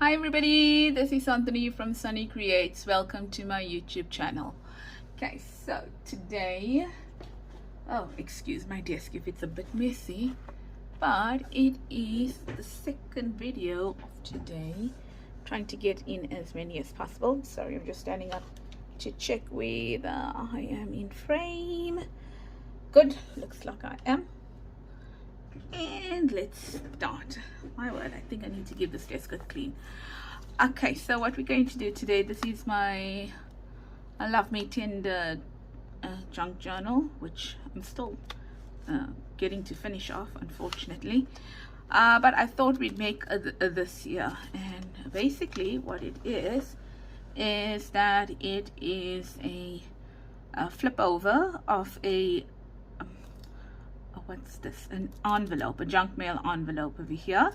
Hi everybody, this is Anthony from Sunny Creates. Welcome to my YouTube channel. Okay, so today, oh, excuse my desk if it's a bit messy, but it is the second video of today. Trying to get in as many as possible. Sorry, I'm just standing up to check whether I am in frame. Good, looks like I am. And let's start. My word, I think I need to give this desk a clean. Okay, so what we're going to do today, this is my Love Me Tender junk journal, which I'm still getting to finish off, unfortunately. But I thought we'd make this year. And basically what it is that it is a flip over of a what's this, an envelope, a junk mail envelope over here,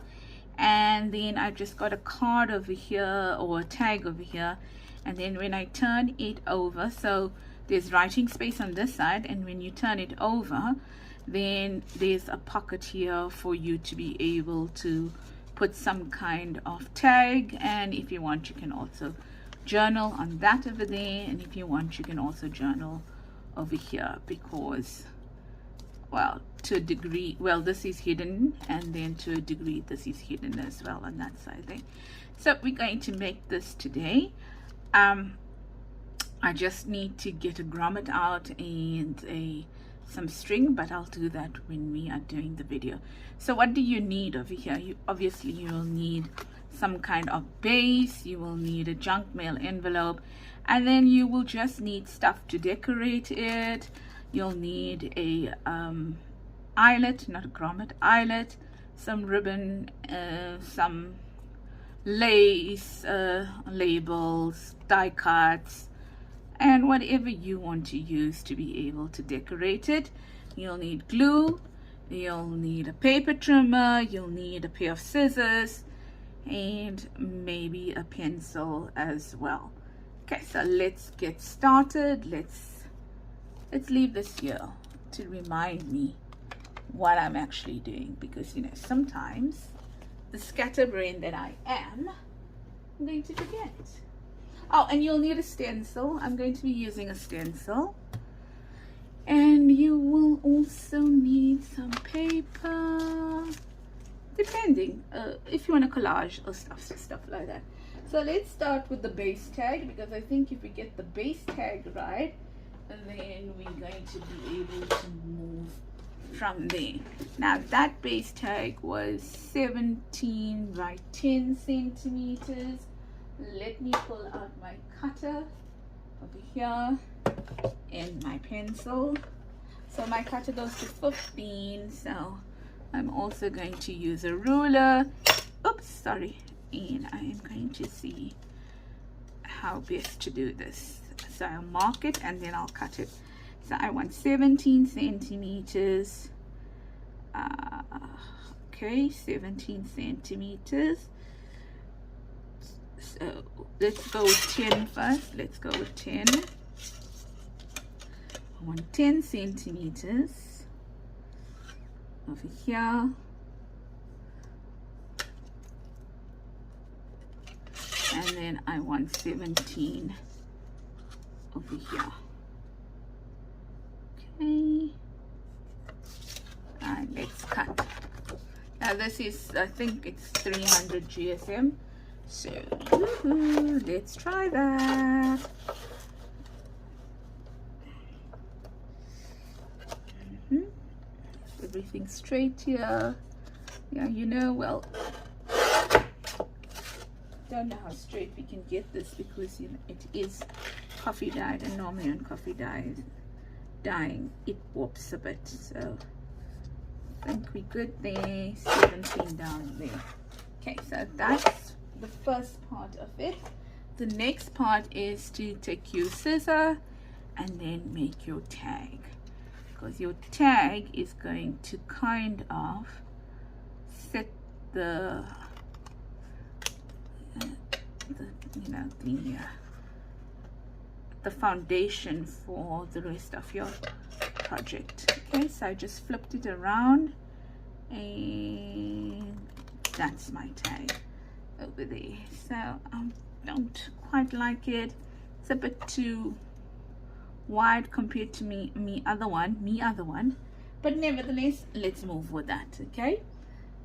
and then I've just got a card over here or a tag over here, and then when I turn it over, so there's writing space on this side, and when you turn it over, then there's a pocket here for you to be able to put some kind of tag, and if you want you can also journal on that over there, and if you want you can also journal over here, because, well, to a degree, well, this is hidden, and then to a degree this is hidden as well on that side there. So we're going to make this today. I just need to get a grommet out and some string, but I'll do that when we are doing the video. So what do you need over here? You will need some kind of base, you will need a junk mail envelope, and then you will just need stuff to decorate it. You'll need a eyelet, not a grommet, eyelet, some ribbon, some lace, labels, die cuts, and whatever you want to use to be able to decorate it. You'll need glue, you'll need a paper trimmer, you'll need a pair of scissors, and maybe a pencil as well. Okay, so let's get started. Let's leave this here to remind me what I'm actually doing, because you know, sometimes the scatterbrain that I am, I'm going to forget. Oh, and you'll need a stencil. I'm going to be using a stencil, and you will also need some paper, depending if you want to collage or stuff like that. So let's start with the base tag, because I think if we get the base tag right, and then we're going to be able to move from there. Now that base tag was 17 by 10 centimeters. Let me pull out my cutter over here and my pencil. So my cutter goes to 15, so I'm also going to use a ruler. Oops, sorry. And I am going to see how best to do this. So I'll mark it and then I'll cut it. So I want 17 centimeters. Okay, 17 centimeters. So let's go with 10 first. Let's go with 10. I want 10 centimeters over here. And then I want 17 over here. Okay, and let's cut. Now this is, I think it's 300 GSM, so let's try that. Everything straight here. Yeah, you know, well, don't know how straight we can get this, because you know, it is coffee dyed, and normally on coffee dyeing it warps a bit. So I think we're good there. 17 down there. Okay, so that's the first part of it. The next part is to take your scissor and then make your tag, because your tag is going to kind of set the the foundation for the rest of your project. Okay, so I just flipped it around, and that's my tag. Oh, over there. So I don't quite like it. It's a bit too wide compared to me other one, but nevertheless, let's move with that. Okay,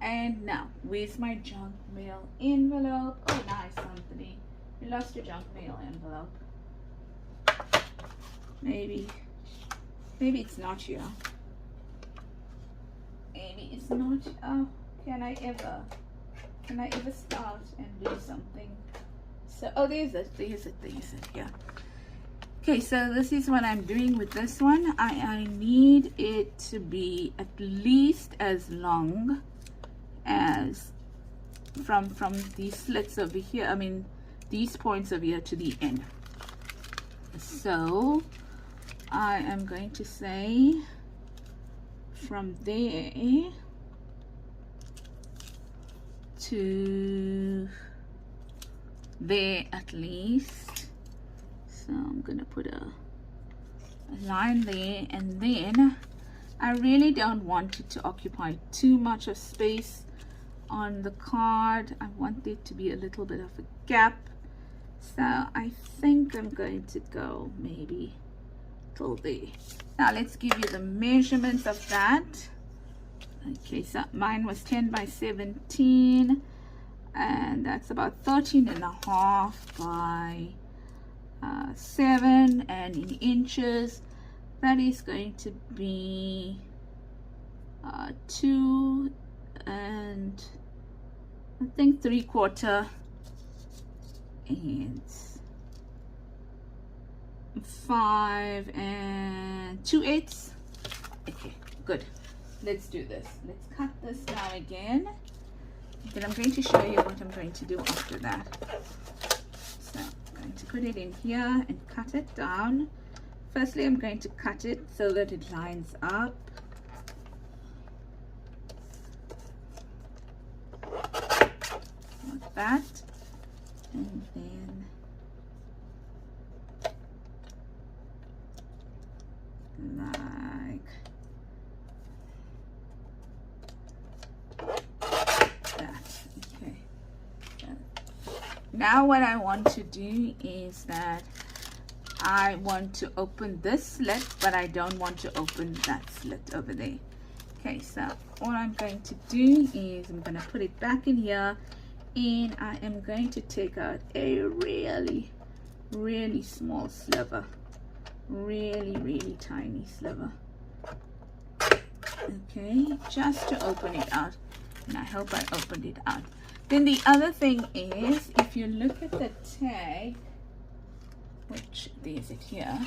and now where's my junk mail envelope? Oh nice, Anthony, you lost your junk mail envelope. Maybe it's not here. Maybe it's not. Oh, can I ever start and do something? So, oh, there's it, yeah. Okay, so this is what I'm doing with this one. I need it to be at least as long as from these slits over here, I mean these points over here to the end. So I am going to say from there to there at least. So I'm gonna put a line there, and then I really don't want it to occupy too much of space on the card. I want there to be a little bit of a gap. So I think I'm going to go maybe till there. Now let's give you the measurements of that. Okay, so mine was 10 by 17, and that's about 13.5 by 7, and in inches that is going to be 2 and I think 3/4 and 5 and 2/8. Okay, good. Let's do this. Let's cut this now again. Then I'm going to show you what I'm going to do after that. So I'm going to put it in here and cut it down. Firstly, I'm going to cut it so that it lines up. Like that. And then like that. Okay. Now what I want to do is that I want to open this slit, but I don't want to open that slit over there. Okay, so all I'm going to do is I'm going to put it back in here, and I am going to take out a really small sliver, really tiny sliver. Okay, just to open it out, and I hope I opened it out. Then the other thing is, if you look at the tag, which there's it here,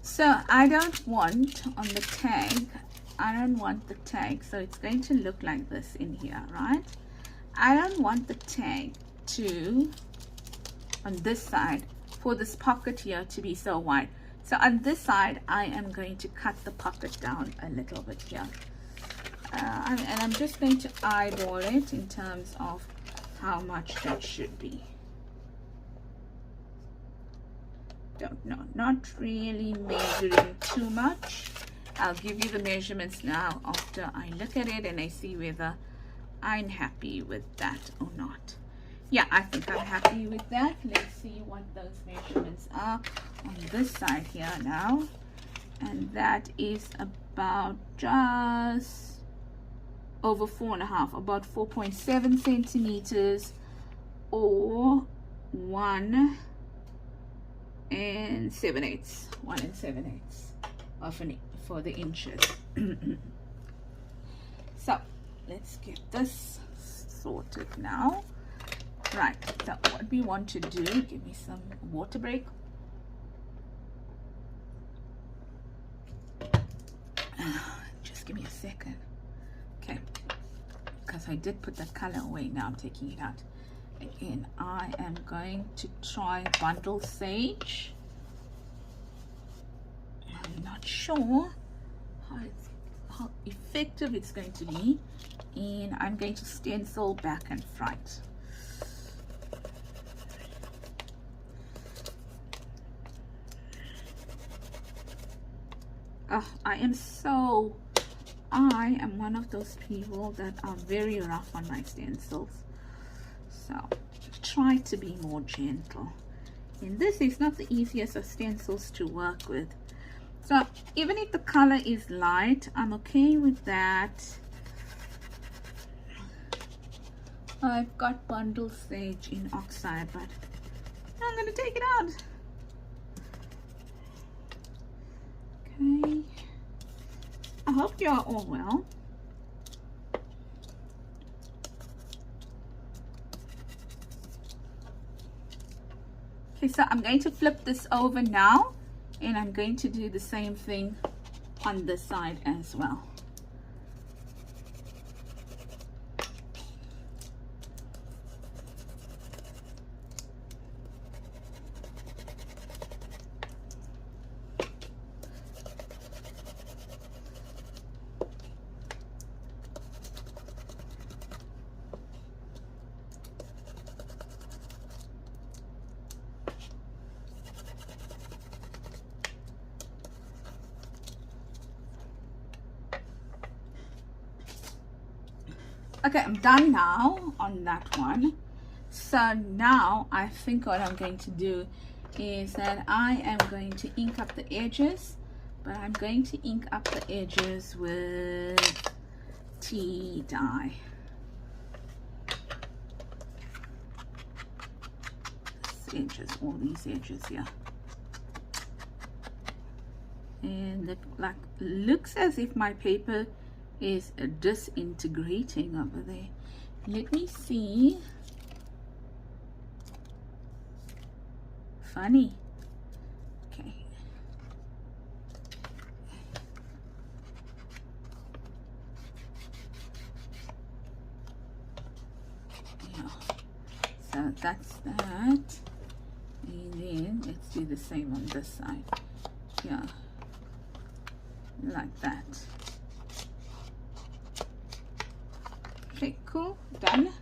so I don't want on the tag, I don't want the tag, so it's going to look like this in here, right? I don't want the tag to, on this side, for this pocket here to be so wide. So on this side, I am going to cut the pocket down a little bit here. And I'm just going to eyeball it in terms of how much that should be. Don't know, not really measuring too much. I'll give you the measurements now after I look at it and I see whether I'm happy with that or not. Yeah, I think I'm happy with that. Let's see what those measurements are on this side here now. And that is about just over 4.5, about 4.7 centimeters, or 1 7/8 of an for the inches. So let's get this sorted now. Right, so what we want to do, give me some water break. Just give me a second. Okay, because I did put that color away, now I'm taking it out. Again, I am going to try bundle sage. I'm not sure how effective it's going to be, and I'm going to stencil back and front. I am one of those people that are very rough on my stencils. So try to be more gentle. And this is not the easiest of stencils to work with. So even if the color is light, I'm okay with that. I've got bundle sage in oxide, but I'm going to take it out. Okay. I hope you are all well. Okay, so I'm going to flip this over now, and I'm going to do the same thing on this side as well. Okay, I'm done now on that one. So now I think what I'm going to do is that I am going to ink up the edges, but I'm going to ink up the edges with tea dye. Edges, all these edges here. And looks as if my paper is disintegrating over there. Let me see. Funny. Okay. Yeah. So that's that. And then let's do the same on this side. Yeah. Like that. Okay, cool, done.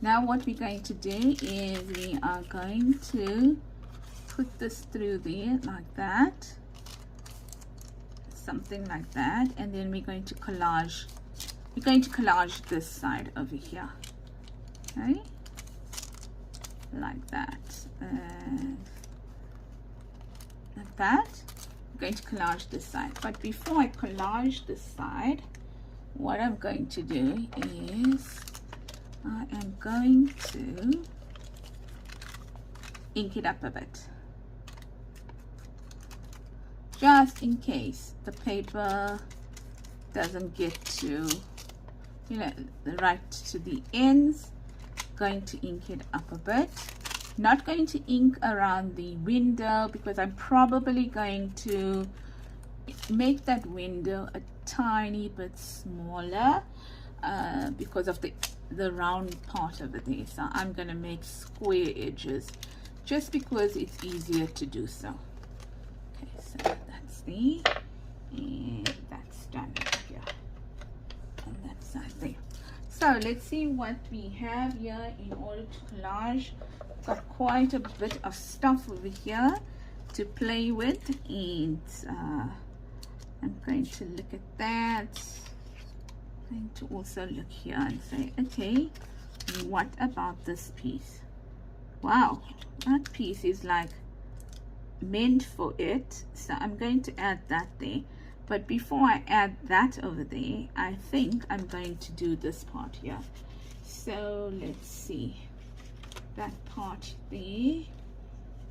Now what we're going to do is we are going to put this through there like that, something like that, and then we're going to collage. We're going to collage this side over here, okay, like that, like that. I'm going to collage this side, but before I collage this side, what I'm going to do is I am going to ink it up a bit, just in case the paper doesn't get to, you know, right to the ends. Going to ink it up a bit. Not going to ink around the window because I'm probably going to make that window a tiny bit smaller because of the round part over there. So I'm going to make square edges just because it's easier to do so. Okay, so that's there, and that's done here on that side there. So let's see what we have here in order to collage. Got quite a bit of stuff over here to play with, and I'm going to look at that. I'm going to also look here and say, okay, what about this piece? Wow, that piece is like meant for it, so I'm going to add that there. But before I add that over there, I think I'm going to do this part here. So let's see, that part there,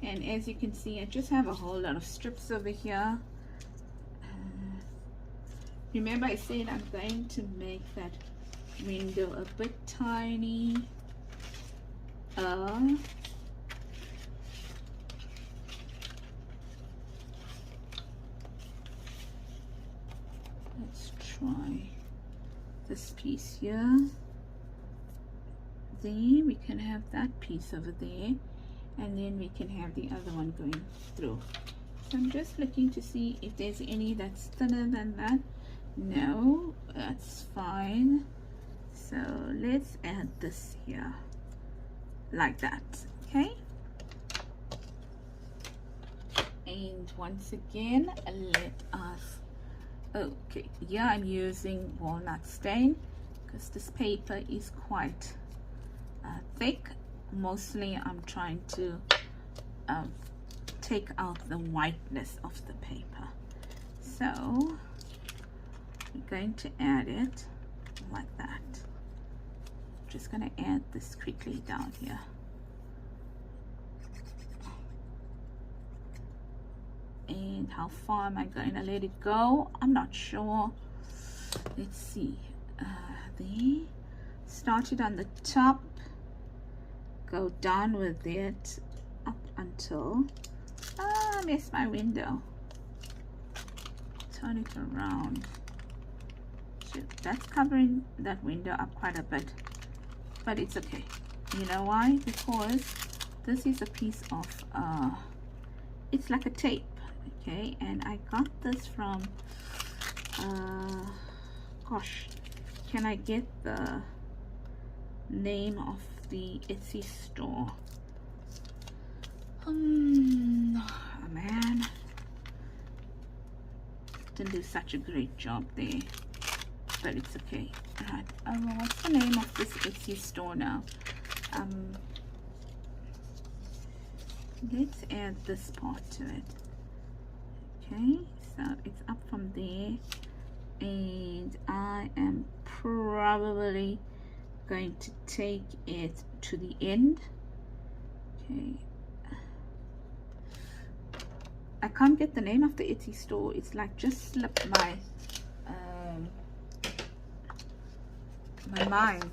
and as you can see, I just have a whole lot of strips over here. Remember I said I'm going to make that window a bit tiny. Let's try this piece here. There we can have that piece over there, and then we can have the other one going through. So I'm just looking to see if there's any that's thinner than that. No, that's fine. So let's add this here like that. Okay, and once again, let us, okay, yeah, I'm using walnut stain because this paper is quite thick, mostly I'm trying to take out the whiteness of the paper. So we're going to add it like that. Just going to add this quickly down here. And how far am I going to let it go? I'm not sure. Let's see. There. Start it on the top. Go down with it up until I missed my window. Turn it around. Shoot, that's covering that window up quite a bit, but it's okay. You know why? Because this is a piece of it's like a tape, okay, and I got this from gosh, can I get the name of the Etsy store? Oh man, didn't do such a great job there, but it's okay. Right, what's the name of this Etsy store now? Let's add this part to it. Okay, so it's up from there, and I am probably going to take it to the end. Okay, I can't get the name of the Etsy store. It's like just slipped my my mind.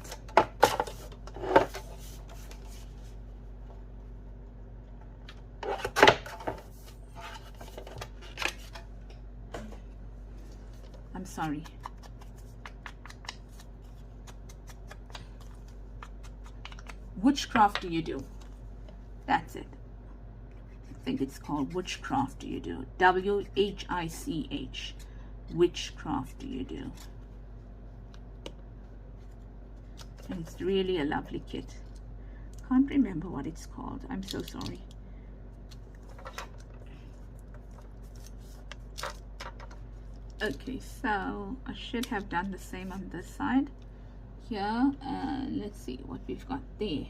I'm sorry. Witchcraft do you do? That's it. I think it's called Witchcraft do you do? W-H-I-C-H. Witchcraft do you do? And it's really a lovely kit. Can't remember what it's called. I'm so sorry. Okay, so I should have done the same on this side here. Let's see what we've got there.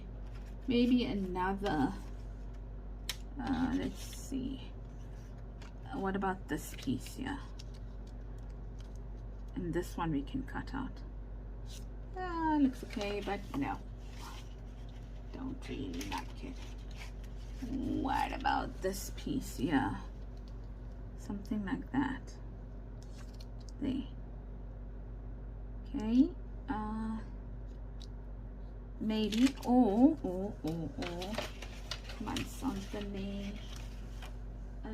Maybe another let's see, what about this piece here? And this one we can cut out. Looks okay, but no, don't really like it. What about this piece here? Something like that. There. Okay, maybe, or come on, something there.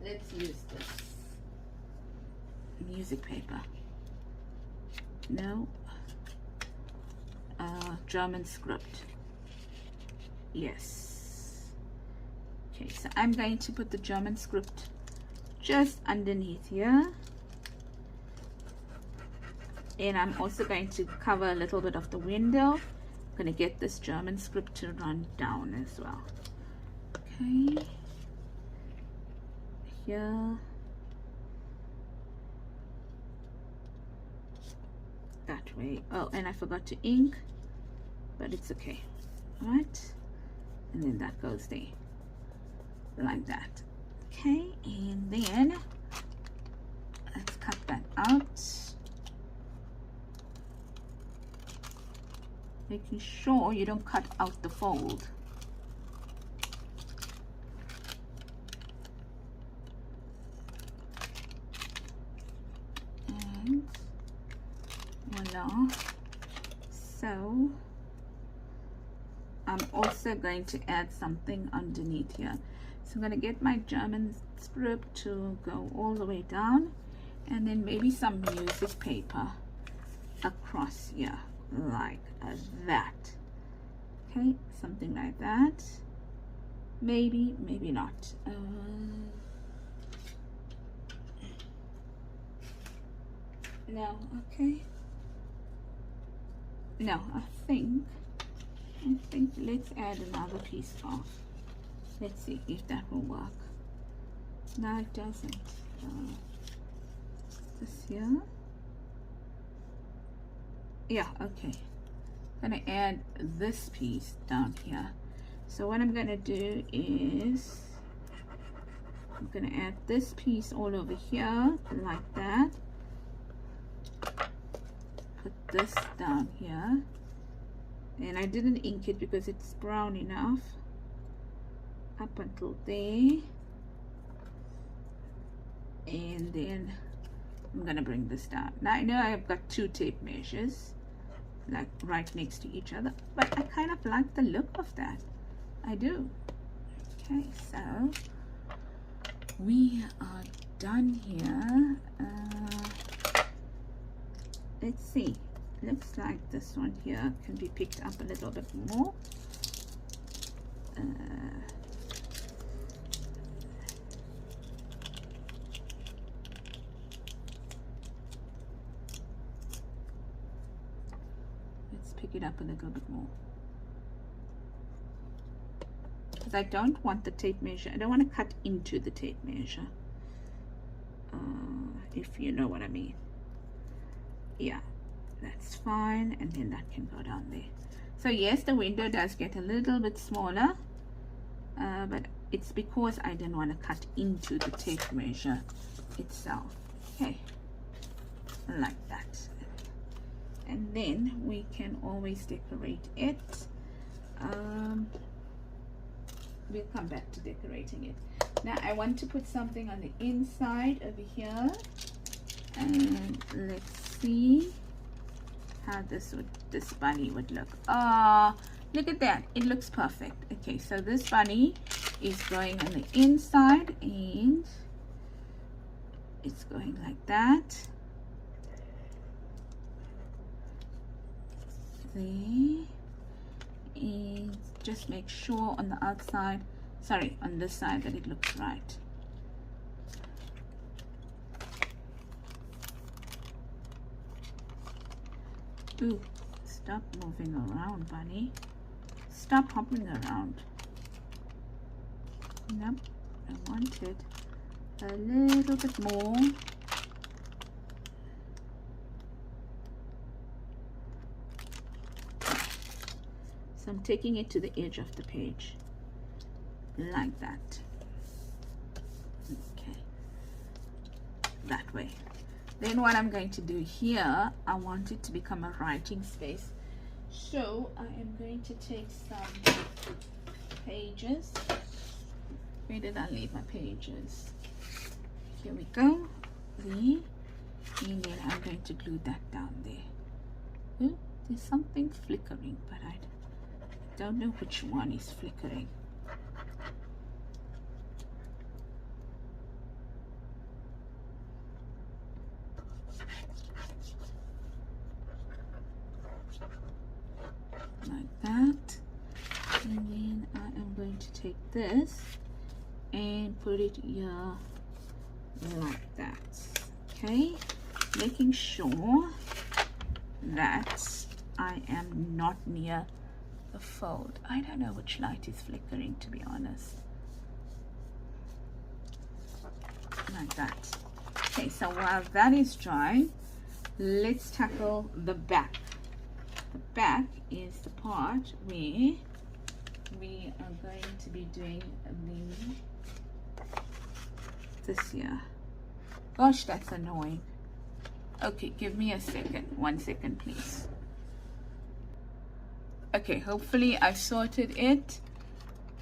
Let's use this music paper. No, German script. Yes. Okay, so I'm going to put the German script just underneath here, and I'm also going to cover a little bit of the window. I'm going to get this German script to run down as well. Okay, here, that way. Oh, and I forgot to ink, but it's okay. All right, and then that goes there like that. Okay, and then let's cut that out, making sure you don't cut out the fold. And voila. So I'm also going to add something underneath here. So I'm going to get my German script to go all the way down, and then maybe some music paper across here like that. Okay, something like that. Maybe, maybe not. No, okay. No, I think let's add another piece of. Let's see if that will work. No, it doesn't. This here. Yeah, okay. I'm gonna add this piece down here. So what I'm gonna do is I'm gonna add this piece all over here like that. Put this down here, and I didn't ink it because it's brown enough up until there. And then I'm gonna bring this down. Now I know I've got two tape measures like right next to each other, but I kind of like the look of that. I do. Okay, so we are done here. Let's see. Looks like this one here can be picked up a little bit more. Let's pick it up a little bit more. Because I don't want the tape measure. I don't want to cut into the tape measure. If you know what I mean. Yeah, that's fine, and then that can go down there. So yes, the window does get a little bit smaller, but it's because I didn't want to cut into the tape measure itself. Okay, like that. And then we can always decorate it. We'll come back to decorating it. Now I want to put something on the inside over here, and let's see how this bunny would look. Look at that, it looks perfect. Okay, so this bunny is going on the inside, and it's going like that. There, and just make sure on the outside, sorry, on this side, that it looks right. Ooh, stop moving around, bunny. Stop hopping around. Nope, I want it a little bit more. So I'm taking it to the edge of the page, like that. Okay, that way. Then what I'm going to do here, I want it to become a writing space. So I am going to take some pages. Where did I leave my pages? Here we go. There. And then I'm going to glue that down there. Ooh, there's something flickering, but I don't know which one is flickering. Like that. And then I am going to take this and put it here like that. Okay, making sure that I am not near the fold. I don't know which light is flickering, to be honest. Like that. Okay, so while that is drying, let's tackle the back. The back is the part where we are going to be doing this here. Gosh, that's annoying. Okay, give me a second. 1 second, please. Okay, hopefully I've sorted it.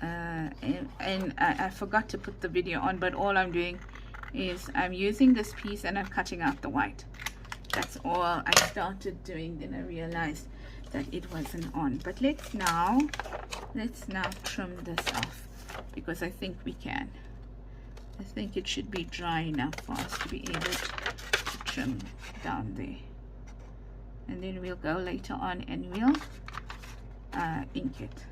And I forgot to put the video on, but all I'm doing is I'm using this piece and I'm cutting out the white. That's all I started doing, then I realized that it wasn't on. But let's now trim this off, because I think we can. I think it should be dry enough for us to be able to trim down there. And then we'll go later on and we'll ink it.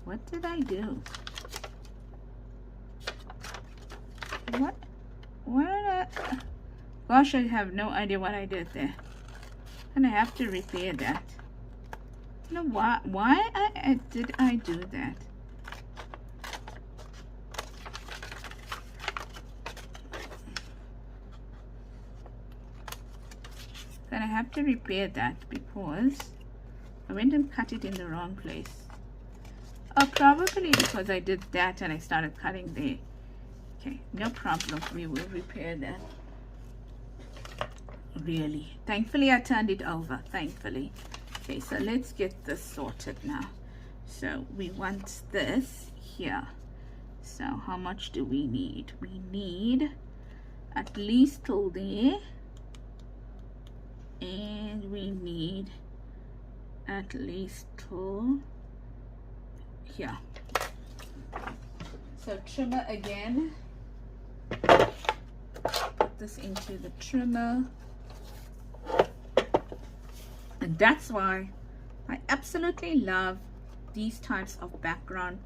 What did I do? What did I... Gosh, I have no idea what I did there. And I have to repair that. You know why did I do that? then I have to repair that because I went and cut it in the wrong place. Oh, probably because I did that and I started cutting there. Okay, no problem, we will repair that. Really, thankfully I turned it over, thankfully. Okay, so let's get this sorted now. So we want this here. So how much do we need? We need at least till there, and we need at least till here. So trimmer again, put this into the trimmer, and that's why I absolutely love these types of background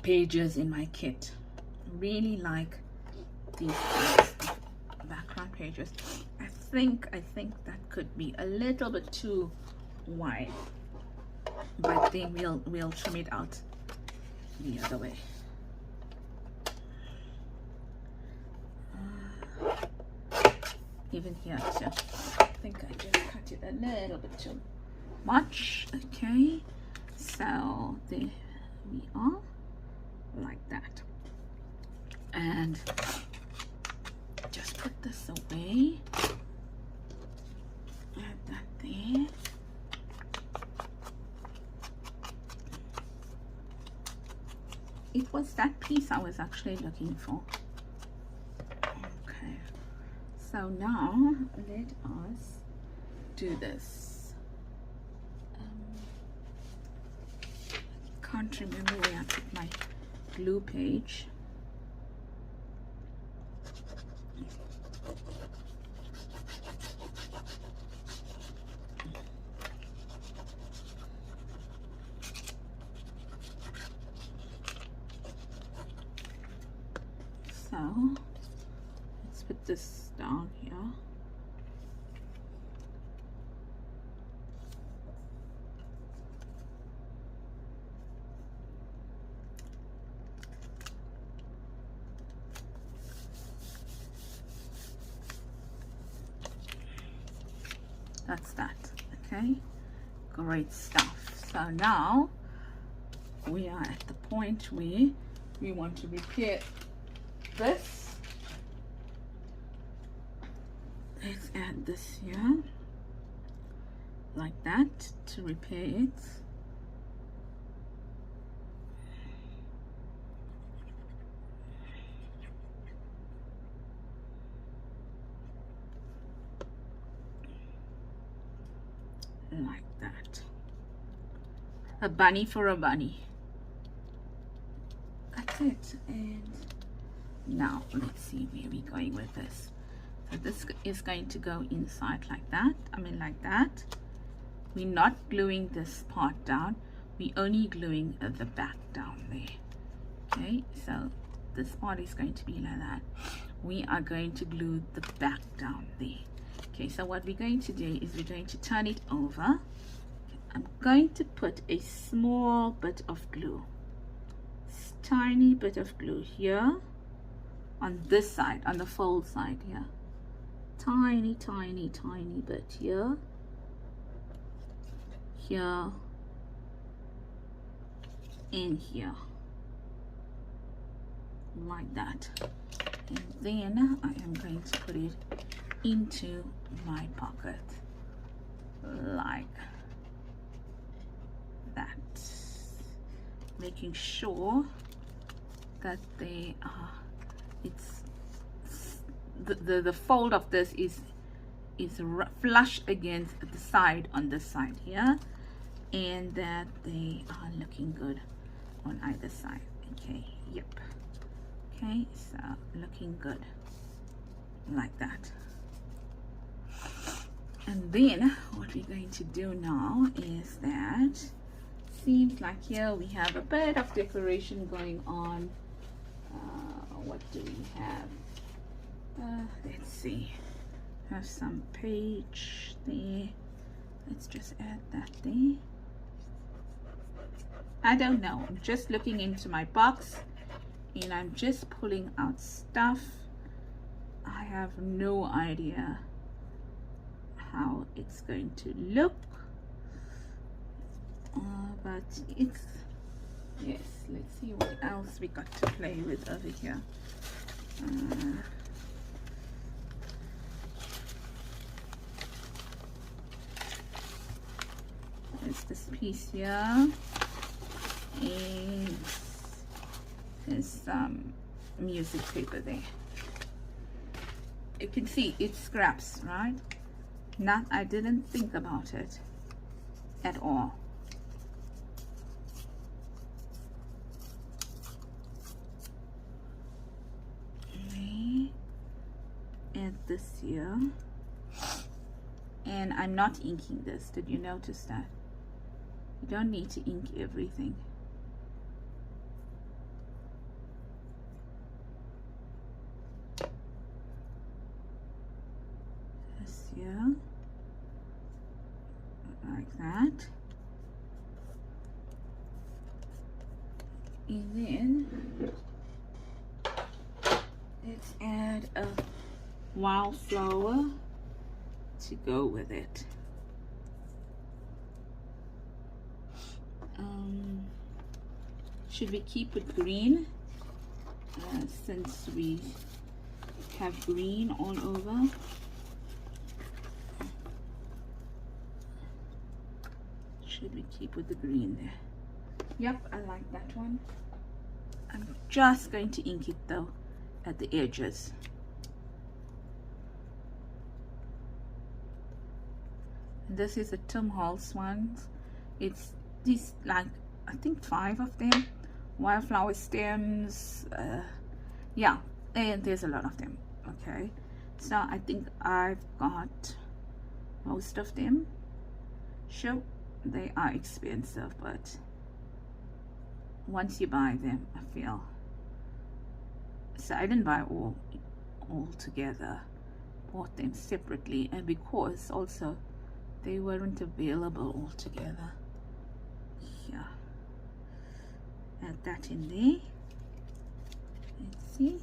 pages in my kit. Really like these types of background pages. I think that could be a little bit too wide, but then we'll trim it out the other way. Even here too. I think I just cut it a little bit too much. Okay, so there we are, like that. And just put this away. Add that there. It was that piece I was actually looking for. Okay, so now let us do this. Can't remember where I put my glue page. So let's put this down here. That's that. Okay, great stuff. So now we are at the point where we want to repair this. Let's add this here like that to repair it. Like that. A bunny for a bunny. That's it. And now let's see where we're going with this. So this is going to go inside like that. I mean like that. We're not gluing this part down. We're only gluing the back down there. Okay, so this part is going to be like that. We are going to glue the back down there. Okay, so what we're going to do is we're going to turn it over. Okay, I'm going to put a small bit of glue, tiny bit of glue here on this side, on the fold side here. Tiny bit here, here, and here, like that. And then I am going to put it into my pocket like that, making sure that they are, it's the fold of this is flush against the side on this side here, and that they are looking good on either side. Okay, yep. Okay, so looking good like that. And then what we're going to do now is that, seems like here we have a bit of decoration going on. What do we have? Let's see, have some page there. Let's just add that there. I don't know. I'm just looking into my box and I'm just pulling out stuff. I have no idea how it's going to look, but it's, yes, let's see what else we got to play with over here. There's this piece here, and there's some music paper there. You can see it scraps, right? Not, I didn't think about it at all. Add this here, and I'm not inking this. Did you notice that? You don't need to ink everything. This here, like that, and then let's add a wildflower to go with it. Should we keep it green, since we have green all over? Should we keep with the green there? Yep, I like that one. I'm just going to ink it though at the edges. This is a Tim Holtz one. It's these, like, I think 5 of them. Wildflower stems. Yeah, and there's a lot of them. Okay, so I think I've got most of them. Sure, they are expensive, but once you buy them, I feel. So I didn't buy all together. Bought them separately, and because also they weren't available all together. Yeah, add that in there. Let's see.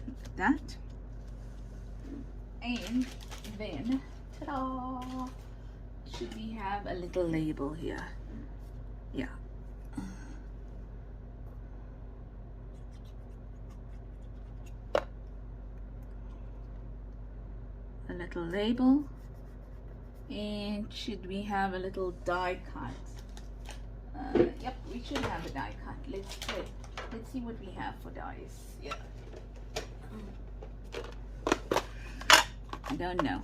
Look at that. And then, ta-da! Should we have a little label here? Yeah. A little label. And should we have a little die cut? Yep, we should have a die cut. Let's see what we have for dies. Yeah. I don't know.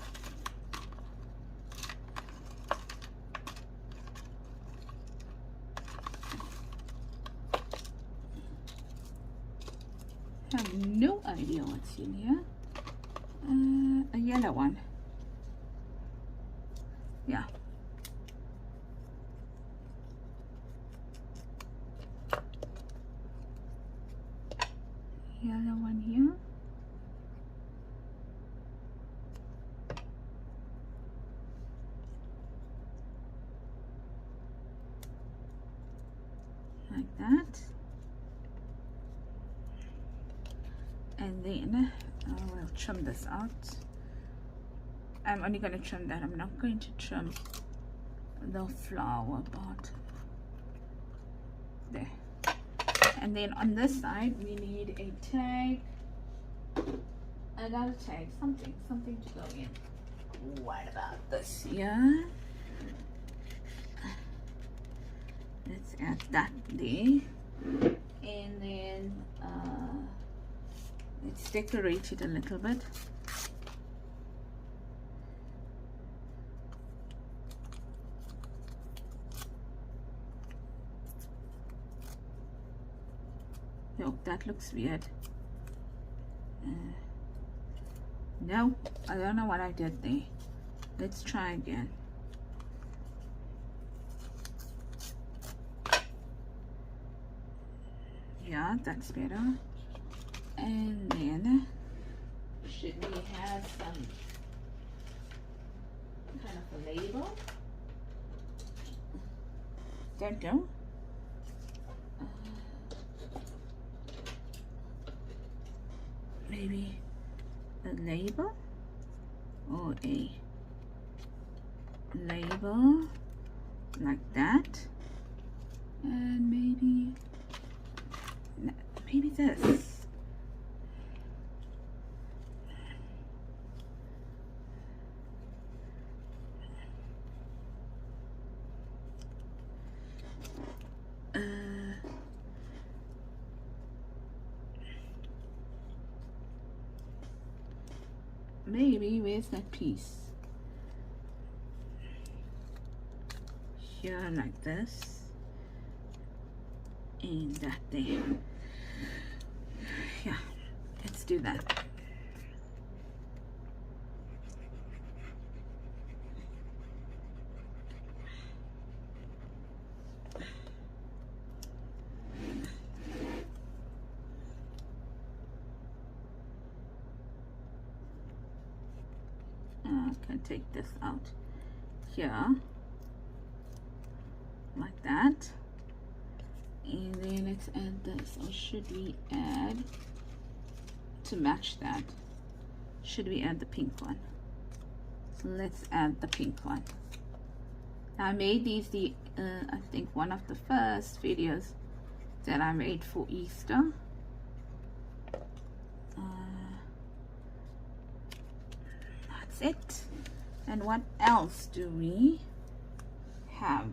I have no idea what's in here. A yellow one. Yeah. Yellow one here. Like that. And then we'll trim this out. I'm only going to trim that. I'm not going to trim the flower part. There. And then on this side we need a tag. Another tag. Something to go in. What about this here? Let's add that there. And then let's decorate it a little bit. No, that looks weird. No, I don't know what I did there. Let's try again. Yeah, that's better. And then should we have some that go. Maybe a label or a label like that, and maybe this. Maybe, where's that piece? Here, like this, and that there. Yeah, let's do that. I can take this out here like that, and then let's add this. Or should we add, to match that, should we add the pink one? So let's add the pink one. Now, I made these I think one of the first videos that I made for Easter. That's it. And what else do we have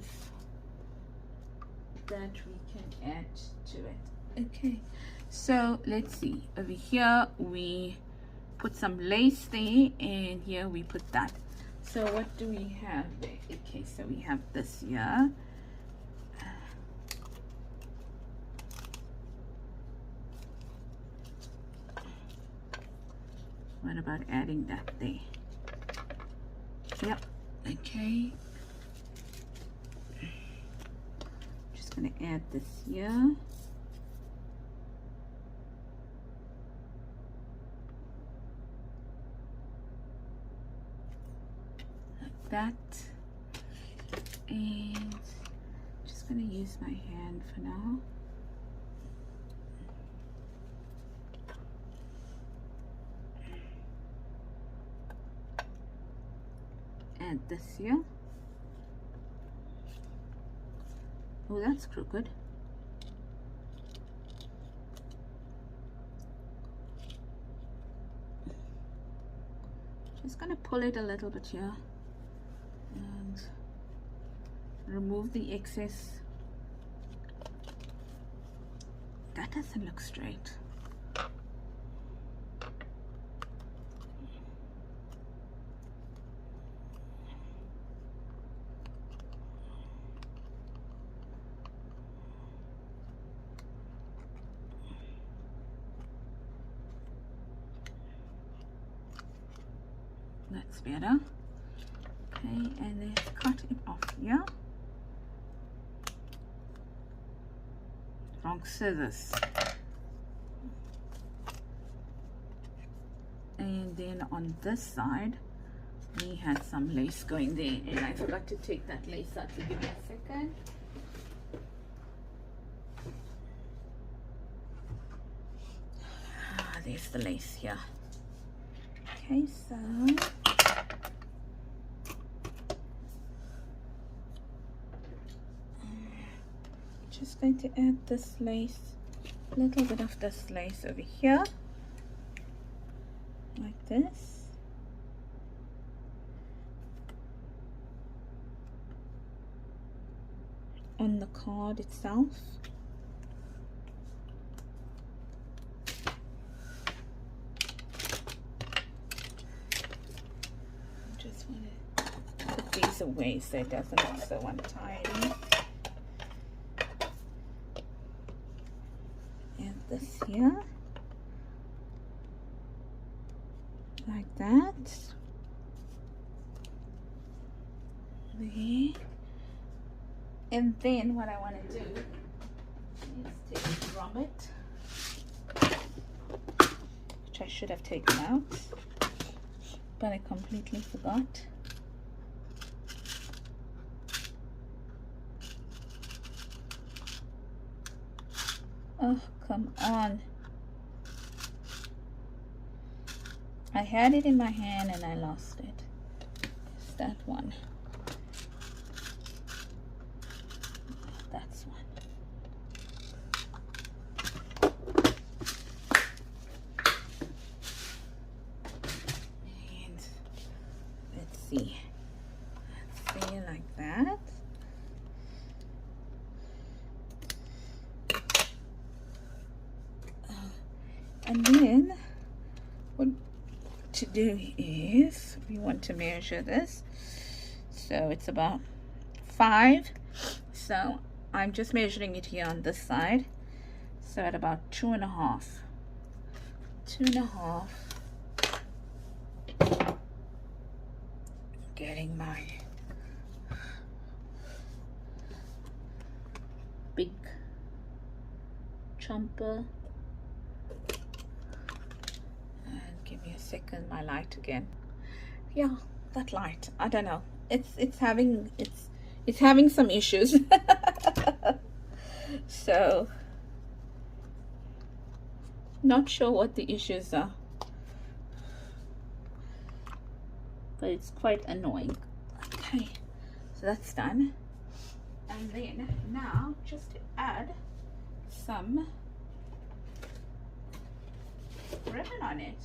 that we can add to it? Okay, so let's see. Over here we put some lace there, and here we put that. So what do we have there? Okay, so we have this here. What about adding that there? Yep. Okay. Just gonna add this here. Like that. And just gonna use my hand for now. Add this here. Oh, that's crooked. Just gonna pull it a little bit here and remove the excess. That doesn't look straight. That's better. Okay, and let's cut it off here. Wrong scissors. And then on this side we had some lace going there, and I forgot to take that lace out. So give me a second. There's the lace here. Okay, so just going to add this lace, a little bit of this lace over here, like this. On the card itself. Just want to put these away so it doesn't look so untidy. This here, like that. There. And then what I want to do is take a grommet, which I should have taken out, but I completely forgot. Oh, come on. I had it in my hand and I lost it. It's that one. That's one. And let's see. Let's see, like that. And then what to do is we want to measure this. So it's about 5. So I'm just measuring it here on this side. So at about 2.5. 2.5. Getting my big chomper. And give me a second, my light again. Yeah, that light, I don't know, it's having some issues. So not sure what the issues are, but it's quite annoying. Okay, so that's done. And then now just to add some ribbon on it.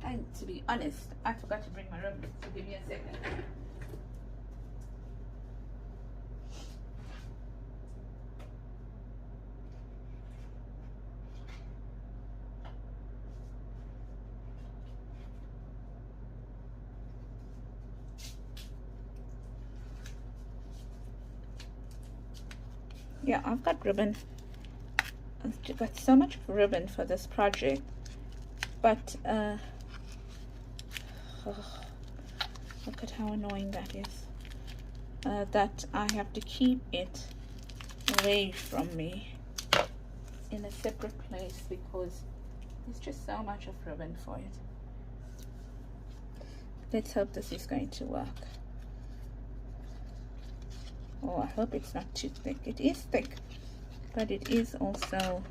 And to be honest, I forgot to bring my ribbon, so give me a second. Yeah, I've got ribbon. I've got so much ribbon for this project, but look at how annoying that is. That I have to keep it away from me in a separate place because there's just so much of ribbon for it. Let's hope this is going to work. Oh, I hope it's not too thick. It is thick, but it is also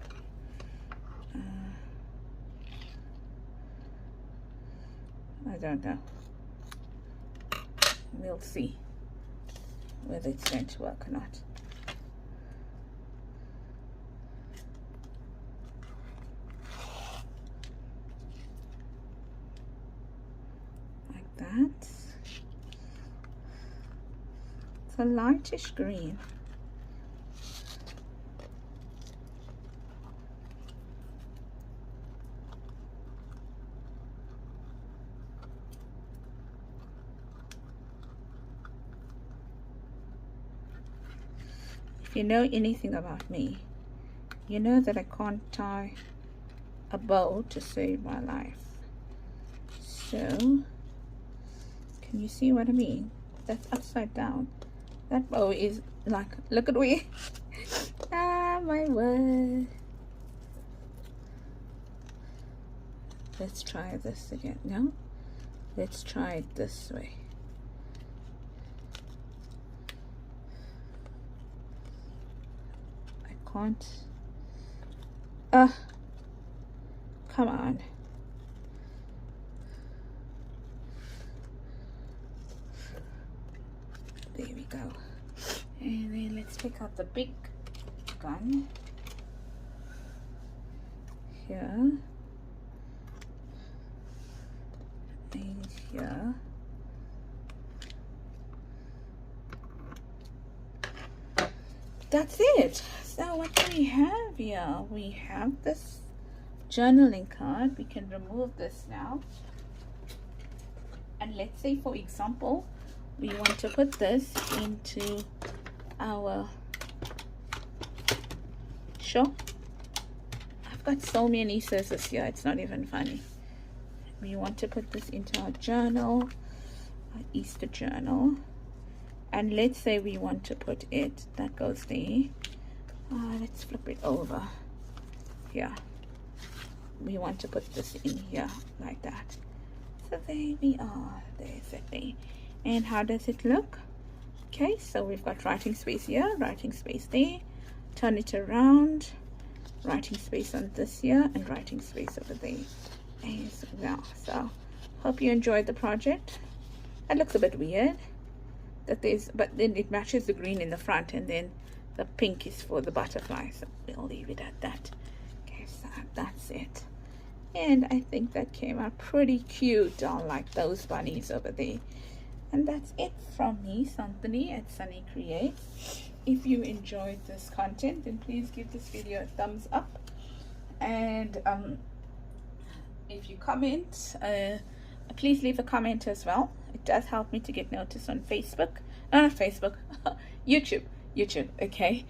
I don't know. We'll see whether it's going to work or not. Like that. It's a lightish green. If you know anything about me, you know that I can't tie a bow to save my life. So, can you see what I mean? That's upside down. That bow is like, look at me. Ah, my word. Let's try this again. No? Let's try it this way. Can't. Come on. There we go. And then let's pick out the big gun here and here. That's it. So what do we have here? We have this journaling card. We can remove this now. And let's say, for example, we want to put this into our show. I've got so many scissors here, it's not even funny. We want to put this into our journal, our Easter journal. And let's say we want to put it, that goes there. Let's flip it over. Yeah, we want to put this in here like that. So there we are. There's it there. And how does it look? Okay, so we've got writing space here, writing space there, turn it around, writing space on this here, and writing space over there as well. So hope you enjoyed the project. It looks a bit weird that but then it matches the green in the front, and then the pink is for the butterfly, so we'll leave it at that. Okay, so that's it, and I think that came out pretty cute. I like those bunnies over there. And that's it from me, Santhony at Sunny Creates. If you enjoyed this content, then please give this video a thumbs up. And if you comment, please leave a comment as well. It does help me to get noticed on Facebook. Not Facebook, YouTube, okay?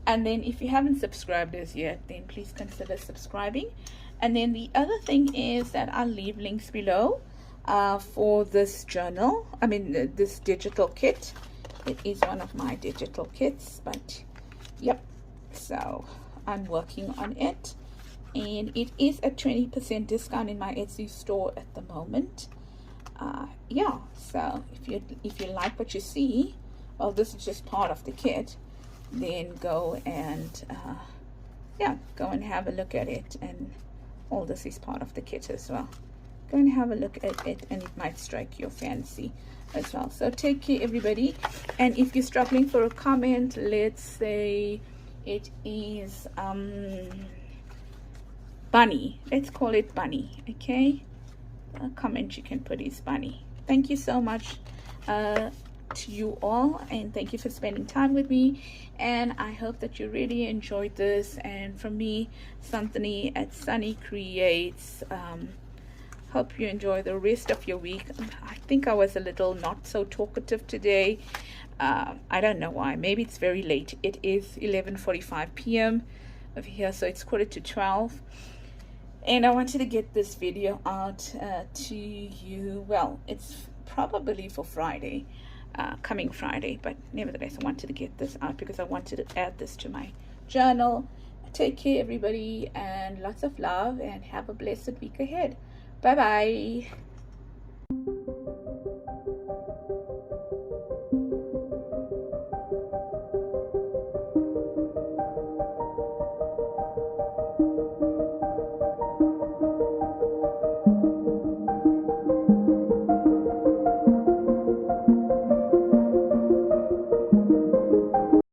And then if you haven't subscribed as yet, then please consider subscribing. And then the other thing is that I'll leave links below for this journal, this digital kit. It is one of my digital kits, but yep, so I'm working on it, and it is a 20% discount in my Etsy store at the moment. Yeah, so if you like what you see, well, this is just part of the kit, then go and go and have a look at it, and all this is part of the kit as well. Go and have a look at it, and it might strike your fancy as well. So take care, everybody. And if you're struggling for a comment, let's say it is bunny, let's call it bunny, okay? A comment you can put is bunny. Thank you so much to you all, and thank you for spending time with me, and I hope that you really enjoyed this. And from me, Santhony at Sunny Creates, hope you enjoy the rest of your week. I think I was a little not so talkative today. I don't know why. Maybe it's very late. It is 11:45 p.m. over here, so it's 11:45. And I wanted to get this video out to you. Well, it's probably for Friday, coming Friday, but nevertheless, I wanted to get this out because I wanted to add this to my journal. Take care, everybody, and lots of love, and have a blessed week ahead. Bye bye.